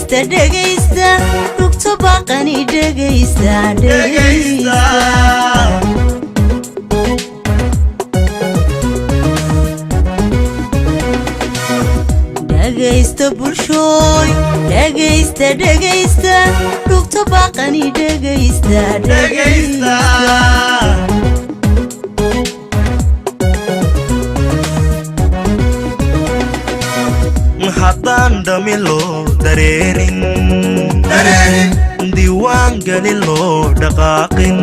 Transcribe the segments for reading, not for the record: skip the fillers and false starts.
dhagaysta rugta baaqani dhagaysta dhagaysta bulshooy dhagaysta rugta baaqani dhagaysta haddaan dhamilo dareerin diiwaan galin loo dhaqaaqin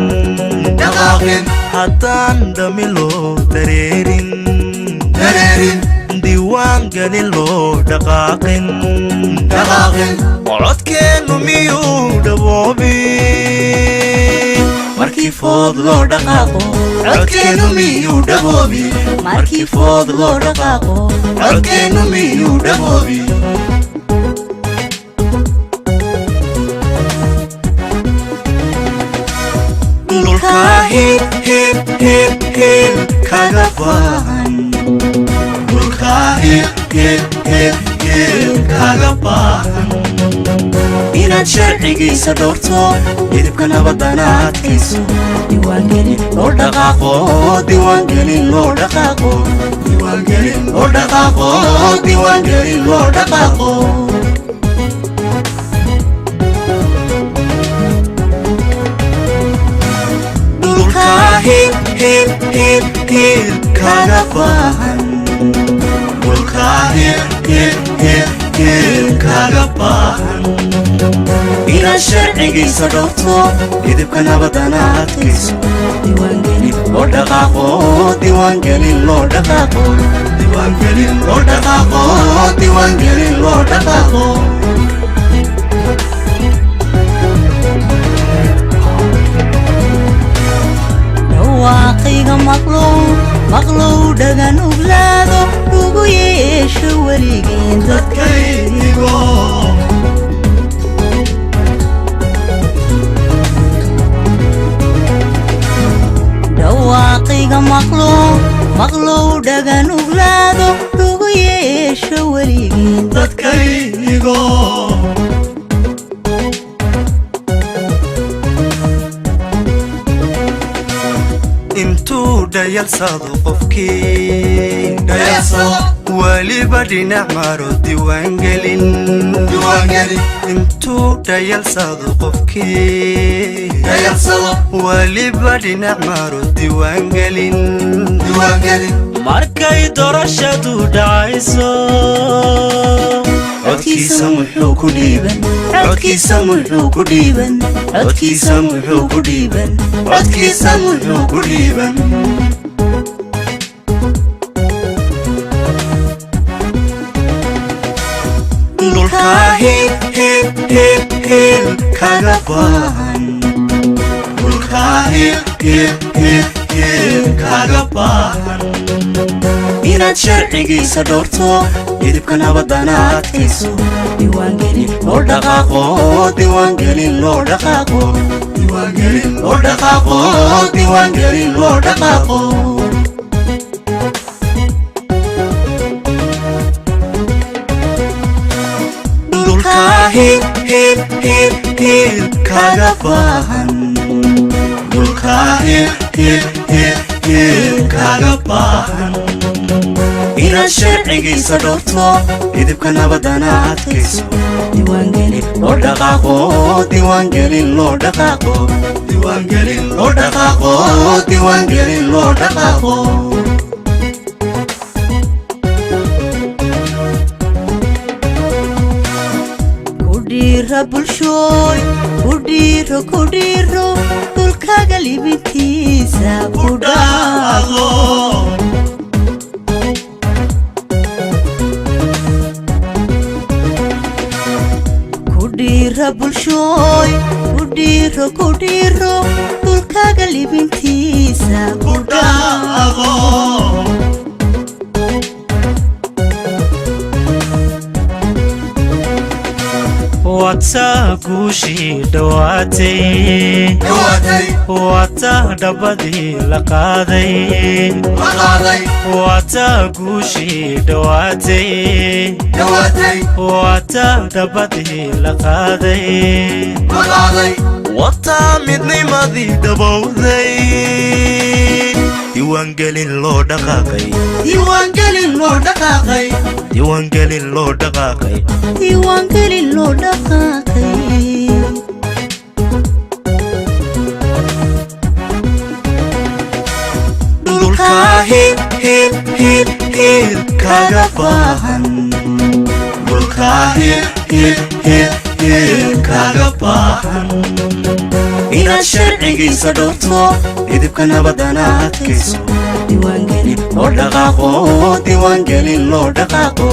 haddaan dhamilo dareerin diiwaan galin loo dhaqaaqin codkeennu miyuu dhaboobin markii food loo dhaqaaqo codkeennu miyuu dhaboobin markii food loo dhaqaaqo codkeennu miyuu dhaboobin dhulkaa hiil kaaga baahan dhulkaa hiil kaaga baahan inaad sharcigiisa dhowrto midibka nabadana adkayso diiwaangelin loo dhaqaaqo diiwaangelin loo dhaqaaqo diiwaangelin loo dhaqaaqo diiwaangelin loo dhaqaaqo dhulkaa hiil kaaga baahan dhulkaa hiil kaaga baahan inaad sharcigiisa dhowrto midibka nabadana adkayso diiwaangelin loo dhaqaaqo diiwaangelin loo dhaqaaqo diiwaangelin loo dhaqaaqo diiwaangelin loo dhaqaaqo dhawaaqiga maqlow dhagan uglaado ugu yeesho weligeen dadkaygo dhawaaqiga maqlow dhagan uglaado ugu yeesho weligeen dadkaygo intuu dhayalsado qofkii waliba dhinac maro diiwaangelin intuu dhayalsado qofkii waliba dhinac maro diiwaangelin markay doorashadu dhacayso codkiisa muxuu ku dhiiban codkiisa muxuu ku dhiiban codkiisa muxuu ku dhiiban codkiisa muxuu ku dhiiban dhulkaa hiil kaaga baahan dhulkaa hiil kaaga baahan inaad sharcigiisa dhowrto midibka nabadana adkayso diiwaangelin loo dhaqaaqo diiwaangelin loo dhaqaaqo diiwaangelin loo dhaqaaqo diiwaangelin loo dhaqaaqo dhulkaa hiil kaaga baahan dhulkaa hiil kaaga baahan inaad sharcigiisa dhowrto midibka nabadana adkayso diiwaangelin loo dhaqaaqo diiwaangelin loo dhaqaaqo diiwaangelin loo dhaqaaqo diiwaangelin loo dhaqaaqo kudhiira bulshooy kudhiiro dhulkaaga libintiisa ku dhaaqo kudhiira bulshooy kudhiiro dhulkaaga libintiisa ku dhaaqo Wata gushi dawate Wata dabadi laqaday Wata gushi dawate Wata dabadi laqaday Wata midnimadii dabowday Diiwaangelin loo dhaqaaqay diiwaangelin loo dhaqaaqay Diiwaangelin loo dhaqaaqay diiwaangelin loo dhaqaaqay Dhulkaagaa hiil kaaga baahan Dhulkaagaa hiil kaaga baahan Inaad sharcigiisa dhowrto idibka nabadana adkayso Diiwaangelin loo dhaqaaqo Diiwaangelin loo dhaqaaqo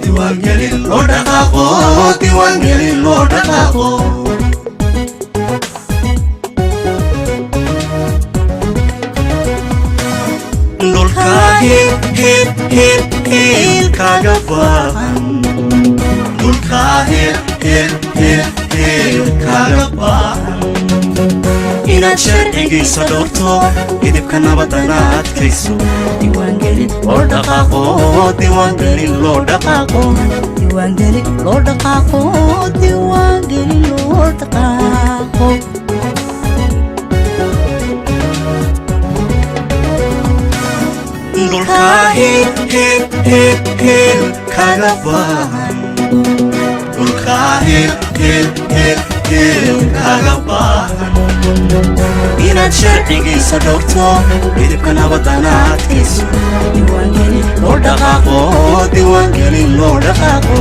Diiwaangelin loo dhaqaaqo Diiwaangelin loo dhaqaaqo Dhulkaagaa hiil kaaga baahan Dhulkaagaa hiil kaaga baahan Inaad sharcigiisa dhowrto idibka nabadana adkayso Diiwaangelin loo dhaqaaqo Diiwaangelin loo dhaqaaqo diiwaangelin loo dhaqaaqo diiwaangelin loo dhaqaaqo Dhulkaagaa hiil kaaga baahan Dhulkaagaa hiil kaaga baahan Inaad sharcigiisa dhowrto idibka nabadana adkayso Diiwaangelin loo dhaqaaqo Diiwaangelin loo dhaqaaqo